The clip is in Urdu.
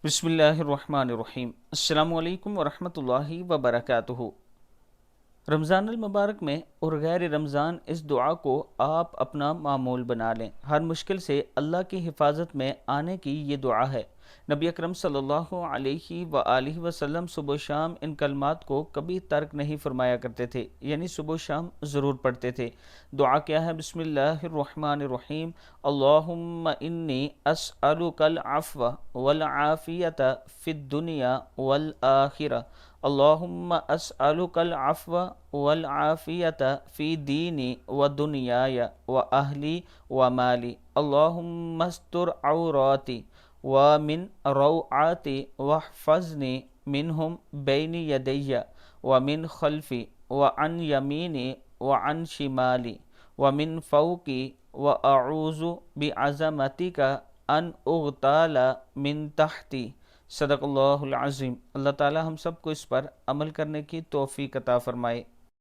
بسم اللہ الرحمن الرحیم۔ السلام علیکم ورحمۃ اللہ وبرکاتہ۔ رمضان المبارک میں اور غیر رمضان اس دعا کو آپ اپنا معمول بنا لیں۔ ہر مشکل سے اللہ کی حفاظت میں آنے کی یہ دعا ہے۔ نبی اکرم صلی اللہ علیہ وآلہ وسلم صبح و شام ان کلمات کو کبھی ترک نہیں فرمایا کرتے تھے، یعنی صبح و شام ضرور پڑھتے تھے۔ دعا کیا ہے؟ بسم اللہ الرحمن الرحیم۔ اللہم انی اسألک العفو والعافیت فی الدنیا والآخرہ۔ اللہم اسألک العفو والعافیت فی دینی و دنیای و اہلی و مالی۔ اللہم استر عوراتی ومن روعاتی واحفظنی منہم بین یدی ومن خلفی وعن یمینی وعن شمالی ومن فوقی واعوذ بعظمتک ان اغتال من تحتی۔ صدق اللہ العظیم۔ اللہ تعالی ہم سب کو اس پر عمل کرنے کی توفیق عطا فرمائے۔